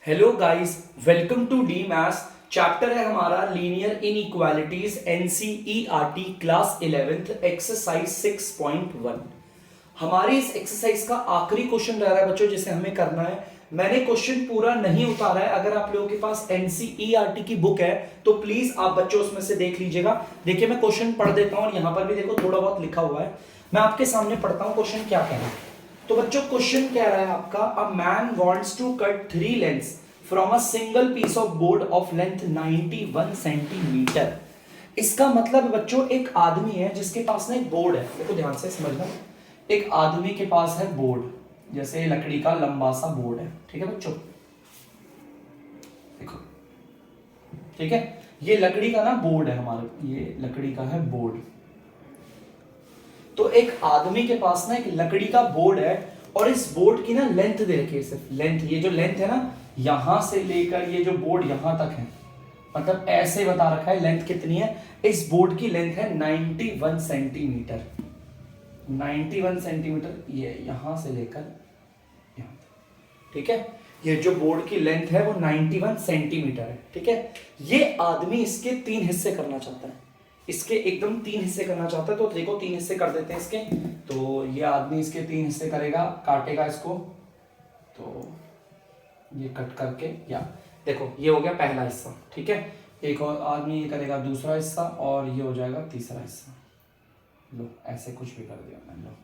Hello guys, welcome to the maths. Chapter है हमारा linear inequalities, NCERT class 11th exercise 6.1। हमारी इस exercise का आखिरी क्वेश्चन रह रहा है बच्चों, जिसे हमें करना है। मैंने क्वेश्चन पूरा नहीं उतारा है। अगर आप लोगों के पास एनसीईआरटी की बुक है तो प्लीज आप बच्चों उसमें से देख लीजिएगा। देखिए मैं क्वेश्चन पढ़ देता हूं और यहां पर भी देखो थोड़ा बहुत लिखा हुआ है। मैं आपके सामने पढ़ता हूं क्वेश्चन क्या कह रहा है। तो बच्चों क्वेश्चन कह रहा है आपका, a man wants to cut 3 lengths from a single piece of board of length 91 centimetre. इसका मतलब है बच्चों, एक आदमी है जिसके पास ना एक बोर्ड है। देखो ध्यान से समझना, एक आदमी के पास है बोर्ड, जैसे लकड़ी का लंबा सा बोर्ड है। ठीक है बच्चों, देखो ठीक है, ये लकड़ी का ना बोर्ड है हमारा, ये लकड़ी का है बोर्ड। तो एक आदमी के पास ना एक लकड़ी का बोर्ड है और इस बोर्ड की ना लेंथ दे रखी है। सिर्फ लेंथ, ये जो लेंथ है ना, यहां से लेकर ये जो बोर्ड यहां तक है, मतलब ऐसे बता रखा है लेंथ कितनी है। इस बोर्ड की लेंथ है 91 सेंटीमीटर। 91 सेंटीमीटर, ये यहां से लेकर यहां तक। ठीक है, ये जो बोर्ड की लेंथ है वो 91 सेंटीमीटर है। ठीक है, ये आदमी इसके 3 हिस्से करना चाहता है। इसके एकदम 3 हिस्से करना चाहता है। तो देखो 3 हिस्से कर देते हैं इसके। तो ये आदमी इसके 3 हिस्से करेगा, काटेगा इसको, तो ये कट करके, या देखो ये हो गया पहला हिस्सा। ठीक है, एक और आदमी ये करेगा दूसरा हिस्सा और ये हो जाएगा तीसरा हिस्सा। लो ऐसे कुछ भी कर दिया मैंने। लो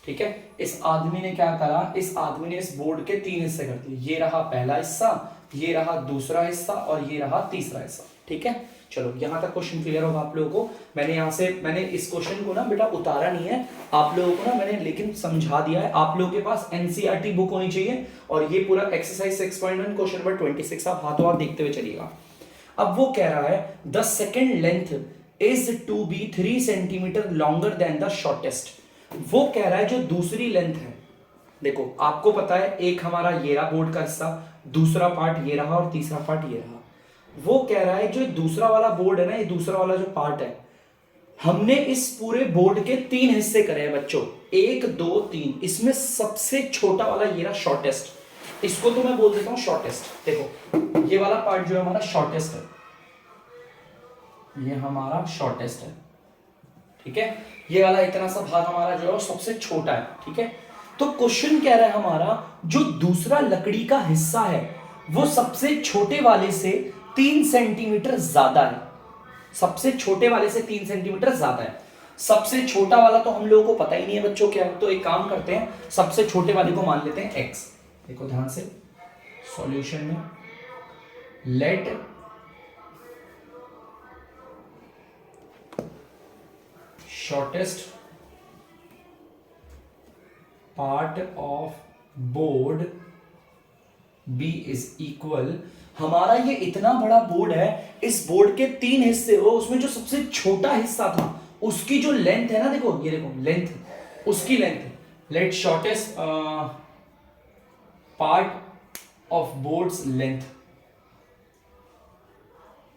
ठीक है, इस आदमी ने क्या करा, इस आदमी ने इस बोर्ड के 3 हिस्से कर दिए। ये रहा पहला हिस्सा, ये रहा दूसरा हिस्सा और ये रहा तीसरा हिस्सा। ठीक है, चलो यहां तक क्वेश्चन क्लियर होगा आप लोगों को। मैंने इस क्वेश्चन को ना बेटा उतारा नहीं है आप लोगों को ना, मैंने लेकिन समझा दिया है। आप लोगों के पास एनसीईआरटी बुक होनी चाहिए और ये पूरा एक्सरसाइज 6.1 क्वेश्चन नंबर 26 आप हाथों हाथ देखते हुए चलिएगा। अब वो कह रहा है the second length is to be 3 centimetre longer than the shortest. वो कह रहा है जो दूसरी लेंथ है, देखो आपको पता है एक हमारा ये रहा बोर्ड का हिस्सा, दूसरा पार्ट ये रहा और तीसरा पार्ट ये रहा। वो कह रहा है जो दूसरा वाला बोर्ड है ना, ये दूसरा वाला जो पार्ट है, हमने इस पूरे बोर्ड के 3 हिस्से करे हैं बच्चों, 1 2 3। इसमें सबसे छोटा वाला ये रहा शॉर्टेस्ट, इसको तो मैं बोल देता हूं शॉर्टेस्ट। देखो ये वाला पार्ट जो है हमारा शॉर्टेस्ट है, ये हमारा शॉर्टेस्ट है। ठीक है, ये वाला इतना सा भाग हमारा जो है सबसे छोटा है। ठीक है, तो क्वेश्चन कह रहा है हमारा जो दूसरा लकड़ी का हिस्सा है वो सबसे छोटे वाले से 3 सेंटीमीटर ज्यादा है। सबसे छोटे वाले से 3 सेंटीमीटर ज्यादा है। सबसे छोटा वाला तो हम लोगों को पता ही नहीं है बच्चों क्या है। तो एक काम करते हैं, सबसे छोटे वाले को मान लेते हैं x। देखो ध्यान से सॉल्यूशन में, let shortest part of board b is equal, हमारा ये इतना बड़ा बोर्ड है, इस बोर्ड के 3 हिस्से हो, उसमें जो सबसे छोटा हिस्सा था उसकी जो लेंथ है ना, देखो ये देखो लेंथ, उसकी length, let shortest part of boards length,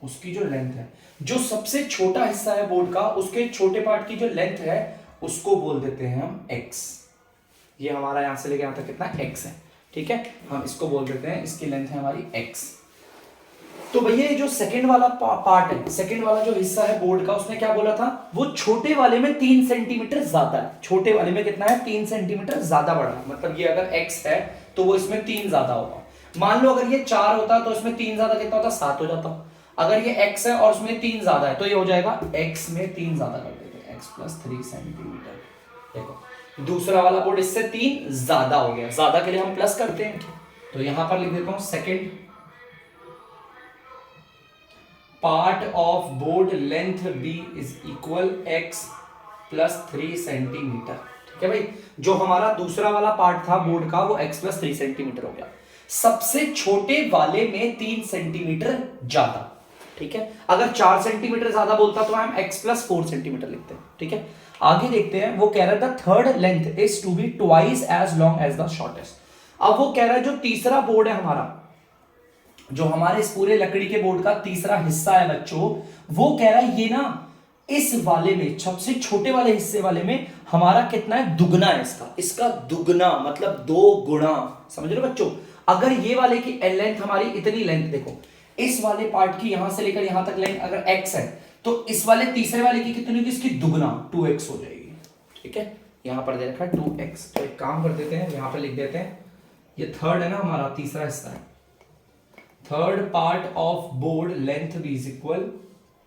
उसकी जो लेंथ है, जो सबसे छोटा हिस्सा है बोर्ड का, उसके छोटे पार्ट की जो लेंथ है उसको बोल देते हैं हम x। ये हमारा यहां से लेके यहां तक कितना x है। ठीक है, हम इसको बोल देते हैं, इसकी लेंथ है हमारी x। तो भैया ये जो सेकंड वाला पार्ट है, सेकंड वाला जो हिस्सा है बोर्ड का, उसने क्या बोला था, वो छोटे वाले में 3 सेंटीमीटर ज्यादा है। छोटे वाले में कितना है, 3 सेंटीमीटर ज्यादा बड़ा है। मतलब ये अगर x है तो वो इसमें 3 ज्यादा होगा। मान लो अगर ये 4 होता तो इसमें 3 ज्यादा कितना होता, 7 हो जाता। अगर ये x है और उसमें 3 ज्यादा है तो ये हो जाएगा x में 3 ज्यादा कर देते, x प्लस 3 सेंटीमीटर। देखो दूसरा वाला बोर्ड इससे 3 ज्यादा हो गया, ज्यादा के लिए हम प्लस करते हैं। तो यहां पर लिख देता हूं second part of board length b is equal x plus 3 centimetre. ठीक है भाई, जो हमारा दूसरा वाला पार्ट था बोर्ड का वो x प्लस 3 सेंटीमीटर हो गया। सबसे छोटे वाले में 3 सेंटीमीटर ज्यादा। ठीक है, अगर 4 सेंटीमीटर ज्यादा बोलता तो हम x प्लस 4 सेंटीमीटर लिखते हैं। ठीक है, आगे देखते हैं। वो कह रहा है the third length is to be twice as long as the shortest. अब वो कह रहा है जो तीसरा बोर्ड है हमारा, जो हमारे इस पूरे लकड़ी के बोर्ड का तीसरा हिस्सा है बच्चों, वो कह रहा है ये ना इस वाले में, सबसे छोटे वाले हिस्से वाले में हमारा कितना है, दुगना है इसका। इसका दुगना मतलब 2 गुना, समझ रहे हो बच्चों। अगर ये वाले की लेंथ हमारी इतनी लेंथ, देखो इस वाले पार्ट की यहां से लेकर यहां तक लेंथ अगर x है, तो इस वाले तीसरे वाले की कितनी होगी, इसकी दुगना 2x हो जाएगी। ठीक है, यहां पर दे रखा है 2x। तो एक काम कर देते हैं, यहां पर लिख देते हैं, ये थर्ड है ना हमारा, तीसरा हिस्सा है, third part of board length is equal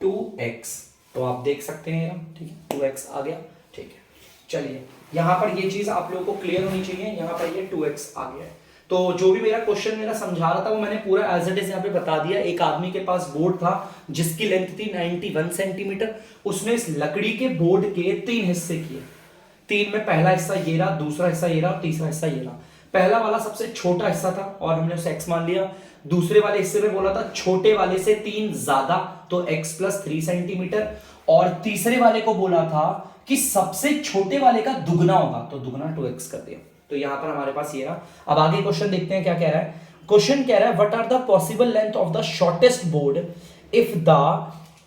2x। तो आप देख सकते हैं, ठीक है 2x आ गया। ठीक है, चलिए यहां पर ये चीज आप लोगों को क्लियर होनी चाहिए, यहां पर ये 2x आ गया है। तो जो भी मेरा क्वेश्चन मेरा समझा रहा था वो मैंने पूरा एज इट इज यहाँ पे बता दिया। एक आदमी के पास बोर्ड था जिसकी लेंथ थी 91 सेंटीमीटर, उसने इस लकड़ी के बोर्ड के 3 हिस्से किए। 3 में पहला हिस्सा ये रहा, दूसरा हिस्सा ये रहा और तीसरा हिस्सा ये रहा। पहला वाला सबसे छोटा हिस्सा था और हमने उसे x मान लिया। दूसरे वाले हिस्से में बोला था छोटे वाले से 3 ज्यादा, तो x + 3 सेंटीमीटर। और तीसरे वाले को बोला था कि सबसे छोटे वाले का दुगना होगा, तो दुगना 2x कर दिया। तो यहां पर हमारे पास ये रहा। अब आगे क्वेश्चन देखते हैं क्या कह रहा है। क्वेश्चन कह रहा है what are the possible length of the shortest board if the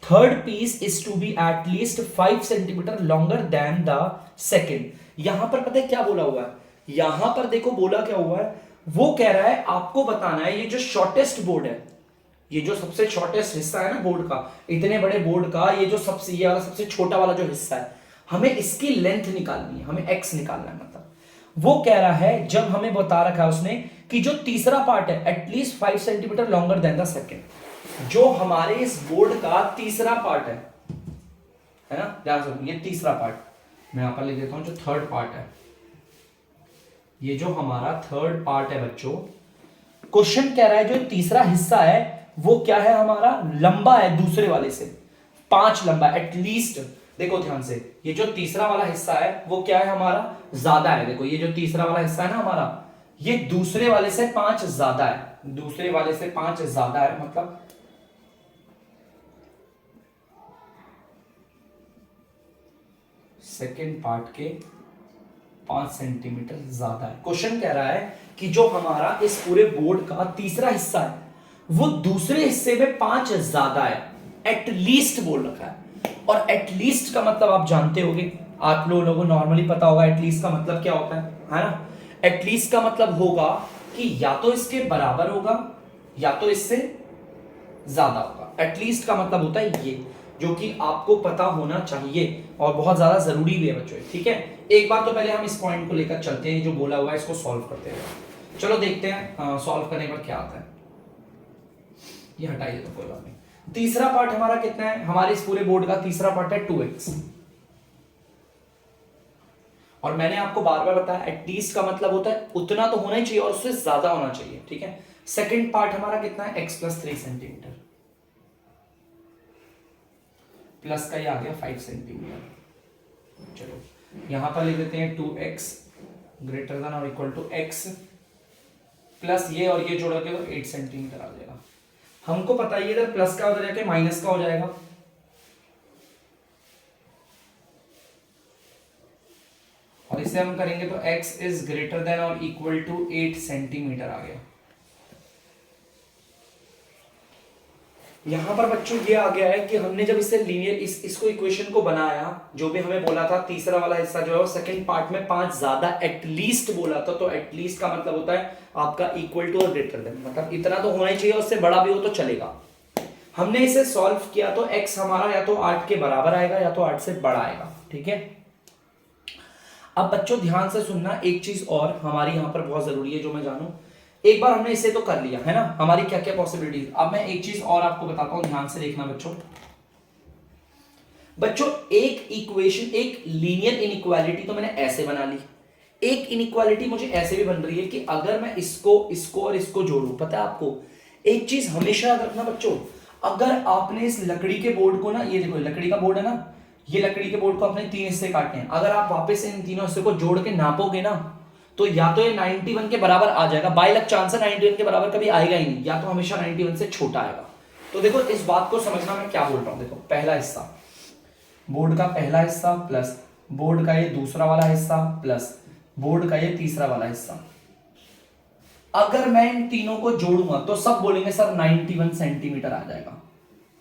third piece is to be at least 5 centimetre longer than the second. यहां पर पता है क्या बोला हुआ है, यहां पर देखो बोला क्या हुआ है, वो कह रहा है आपको बताना है ये जो शॉर्टेस्ट बोर्ड है, ये जो सबसे शॉर्टेस्ट हिस्सा है ना बोर्ड का, इतने बड़े बोर्ड का ये जो सबसे ये वाला सबसे छोटा वाला जो हिस्सा है, हमें इसकी लेंथ निकालनी है, हमें x निकालना है। मतलब वो कह रहा है, जब हमें बता रखा है उसने कि जो तीसरा पार्ट है at least 5 centimetre longer than the second, जो हमारे इस बोर्ड का तीसरा पार्ट है ना, ध्यान से ये तीसरा पार्ट मैं यहां पर लिख देता हूं, जो थर्ड पार्ट है, ये जो हमारा थर्ड पार्ट है बच्चों, क्वेश्चन कह रहा है जो तीसरा हिस्सा है वो क्या है हमारा, लंबा है दूसरे वाले से 5 लंबा एटलीस्ट। देखो ध्यान से, ये जो तीसरा वाला हिस्सा है वो क्या है हमारा, ज्यादा है। देखो ये जो तीसरा वाला हिस्सा है ना हमारा, ये दूसरे वाले से 5 ज्यादा है, दूसरे वाले से 5 ज्यादा है, मतलब सेकेंड पार्ट के 5 सेंटीमीटर ज्यादा है। क्वेश्चन कह रहा है कि जो हमारा इस पूरे बोर्ड का तीसरा हिस्सा है वो दूसरे हिस्से में 5 ज्यादा है, एटलीस्ट बोल रखा है। और एटलीस्ट का मतलब आप जानते होंगे, आप लोगों को नॉर्मली पता होगा एटलीस्ट का मतलब क्या होता है ना। एटलीस्ट का मतलब होगा कि या तो इसके बराबर होगा या तो इससे ज्यादा होगा। एटलीस्ट का मतलब होता है ये, जो कि आपको पता होना चाहिए और बहुत ज्यादा जरूरी भी है बच्चों। ठीक है, एक बार तो पहले हम इस पॉइंट को लेकर चलते हैं, जो बोला हुआ है इसको सॉल्व करते हैं। चलो देखते हैं सॉल्व करने पर क्या आता है। ये हटाइए तो कोई बात नहीं। तीसरा पार्ट हमारा कितना है, हमारे इस पूरे बोर्ड का तीसरा पार्ट है 2x। और मैंने आपको बार बार बताया एटलीस्ट का मतलब होता है उतना तो होना ही चाहिए और उससे ज्यादा होना चाहिए। ठीक है, सेकंड पार्ट हमारा कितना है, x + 3 सेंटीमीटर, प्लस का ये आ गया 5 सेंटीमीटर। चलो यहां पर लिख देते हैं 2x ग्रेटर देन और इक्वल टू x प्लस ये और ये जोड़ा के तो 8 सेंटीमीटर आ जाएगा। हमको पता है इधर प्लस का उधर जाके माइनस का हो जाएगा, और इसे हम करेंगे तो x इज ग्रेटर देन और इक्वल टू 8 सेंटीमीटर आ गया। यहां पर बच्चों ये आ गया है कि हमने जब इसे लीनियर इसको इक्वेशन को बनाया, जो भी हमें बोला था तीसरा वाला हिस्सा जो है वो सेकंड पार्ट में 5 ज्यादा एटलीस्ट बोला था, तो एटलीस्ट का मतलब होता है आपका इक्वल टू और ग्रेटर देन, मतलब इतना तो होना ही चाहिए, उससे बड़ा भी हो तो चलेगा। हमने इसे सॉल्व किया तो x हमारा या तो 8 के बराबर आएगा या तो 8 से बड़ा आएगा। ठीक है, अब बच्चों ध्यान से सुनना, एक चीज और हमारी यहां पर बहुत जरूरी है जो मैं जानूं। एक बार हमने इसे तो कर लिया है ना, हमारी क्या क्या पॉसिबिलिटीज। अब मैं एक चीज और आपको बताता हूं, ध्यान से देखना बच्चों। बच्चों एक इक्वेशन, एक लीनियर इनइक्वालिटी तो मैंने ऐसे बना ली, एक इनइक्वालिटी मुझे ऐसे भी बन रही है कि अगर मैं इसको और इसको जोड़ूं, पता है आपको एक चीज हमेशा याद रखना बच्चों, अगर आपने इस लकड़ी के बोर्ड को ना, ये देखो लकड़ी का बोर्ड है ना, ये लकड़ी के बोर्ड को अपने 3 हिस्से काटने हैं, अगर आप वापस इन तीनों हिस्से को जोड़ के नापोगे ना, तो या तो ये 91 के बराबर आ जाएगा, बाय लक चांस है 91 के बराबर कभी आएगा ही नहीं, या तो हमेशा 91 से छोटा आएगा। तो देखो इस बात को समझना मैं क्या बोल रहा हूं। देखो पहला हिस्सा, बोर्ड का पहला हिस्सा प्लस बोर्ड का ये दूसरा वाला हिस्सा प्लस बोर्ड का ये तीसरा वाला हिस्सा, अगर मैं इन तीनों को जोड़ूंगा तो सब बोलेंगे सर 91 सेंटीमीटर आ जाएगा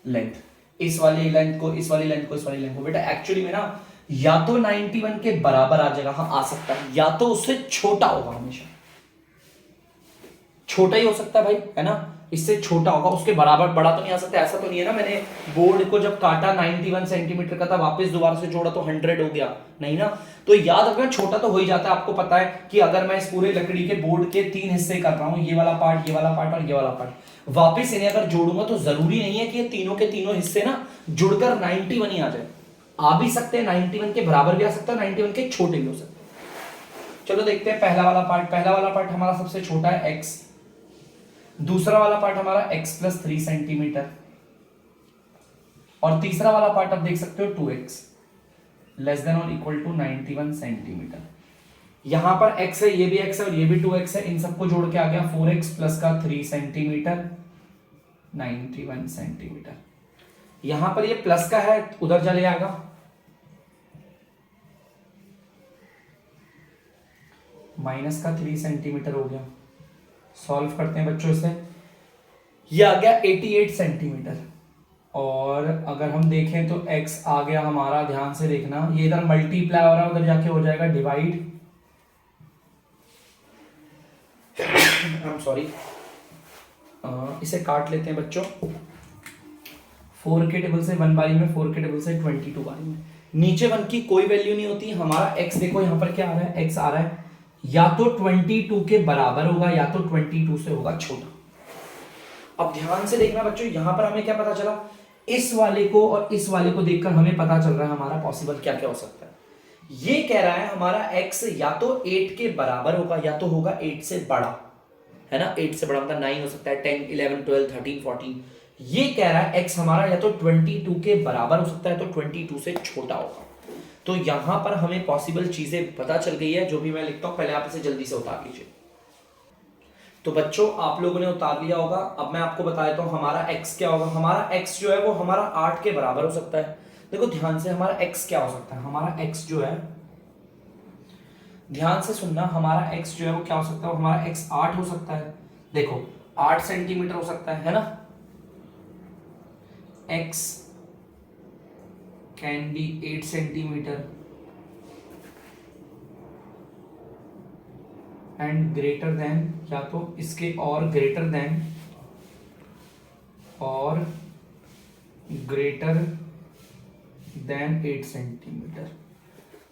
लेंथ, इस वाली लेंथ को इस वाली लेंथ को इस वाली लेंथ को। बेटा एक्चुअली में ना या तो 91 के बराबर आ जाएगा, हाँ आ सकता है, या तो उससे छोटा होगा हमेशा। छोटा ही हो सकता है भाई, है ना, इससे छोटा होगा, उसके बराबर बड़ा तो नहीं आ सकता। ऐसा तो नहीं है ना मैंने बोर्ड को जब काटा 91 सेंटीमीटर का था, वापस दोबारा से जोड़ा तो 100 हो गया, नहीं ना। तो याद रखना छोटा तो हो ही जाता है। आपको पता है कि अगर मैं इस पूरे लकड़ी के बोर्ड के 3 हिस्से कर रहा हूं, ये वाला पार्ट, ये वाला पार्ट और ये वाला पार्ट, वापस इन्हें अगर जोड़ूंगा तो जरूरी नहीं है कि ये तीनों के तीनों हिस्से ना जुड़कर 91 ही आ जाए। आ भी सकते हैं 91 के बराबर भी आ सकता है, 91 के छोटे भी हो सकते हैं। चलो देखते हैं पहला वाला पार्ट। पहला वाला पार्ट हमारा सबसे छोटा है x, दूसरा वाला पार्ट हमारा x प्लस 3 सेंटीमीटर, और तीसरा वाला पार्ट आप देख सकते हो 2x लेस देन और इक्वल टू 91 सेंटीमीटर। यहां पर x है, ये भी x है और ये भी 2x है, इन सबको जोड़ के आ गया 4x प्लस का 3 सेंटीमीटर 91 सेंटीमीटर। यहां पर ये प्लस का है, उधर चले आएगा, माइनस का 3 सेंटीमीटर हो गया। सॉल्व करते हैं बच्चों इसे, ये आ गया 88 सेंटीमीटर। और अगर हम देखें तो x आ गया हमारा, ध्यान से देखना, ये इधर मल्टीप्लाई हो रहा है, उधर जाके हो जाएगा डिवाइड, आई एम सॉरी, इसे काट लेते हैं बच्चों। 4 के टेबल से 1 बारी में, 4 के टेबल से 22 बारी में, नीचे 1 की कोई वैल्यू नहीं होती। हमारा x देखो यहां पर क्या आ रहा है, x आ रहा है या तो 22 के बराबर होगा या तो 22 से होगा छोटा। अब ध्यान से देखना बच्चों, यहां पर हमें क्या पता चला, इस वाले को और इस वाले को देखकर हमें पता चल रहा है हमारा पॉसिबल क्या क्या हो सकता है। ये कह रहा है हमारा x या तो 8 के बराबर होगा या तो होगा 8 से बड़ा, है ना, 8 से बड़ा मतलब 9 हो सकता है, 10, 11, 12, 13, 14। ये कह रहा है x हमारा या तो 22 के बराबर हो सकता है तो 22 से छोटा होगा। तो यहां पर हमें पॉसिबल चीजें पता चल गई है, जो भी मैं लिखता हूं पहले आप इसे जल्दी से उतार लीजिए। तो बच्चों आप लोगों ने उतार लिया होगा। अब मैं आपको बता देता हूं हमारा x क्या होगा। हमारा x जो है वो हमारा 8 के बराबर हो सकता है। देखो ध्यान से, हमारा x क्या हो सकता है, हमारा x जो है, ध्यान से सुनना, हमारा x जो है वो क्या हो सकता है, वो हमारा x 8 हो सकता है। देखो 8 सेंटीमीटर हो सकता है ना, x can be 8 centimetre and greater than, या तो इसके और ग्रेटर देन, और ग्रेटर देन 8 सेंटीमीटर।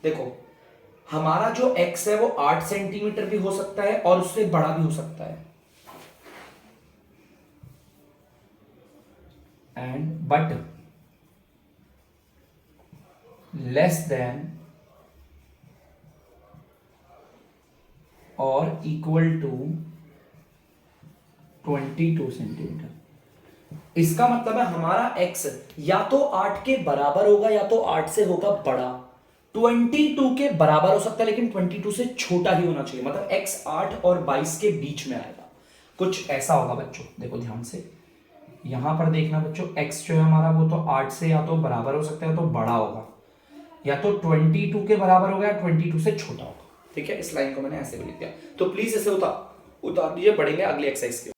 देखो हमारा जो x है वो 8 सेंटीमीटर भी हो सकता है और उससे बड़ा भी हो सकता है, एंड बट लेस देन और इक्वल टू 22 सेंटीमीटर। इसका मतलब है हमारा x या तो 8 के बराबर होगा या तो 8 से होगा बड़ा। 22 के बराबर हो सकता है लेकिन 22 से छोटा ही होना चाहिए, मतलब x 8 और 22 के बीच में आएगा, कुछ ऐसा होगा बच्चों। देखो ध्यान से यहां पर देखना बच्चों, x जो है हमारा वो तो 8 से या तो बराबर हो सकता है तो बड़ा होगा, या तो 22 के बराबर होगा या 22 से छोटा होगा। ठीक है, इस लाइन को मैंने ऐसे भी लिख दिया। तो प्लीज इसे उतार लीजिए, बढ़ेंगे अगली एक्सरसाइज की।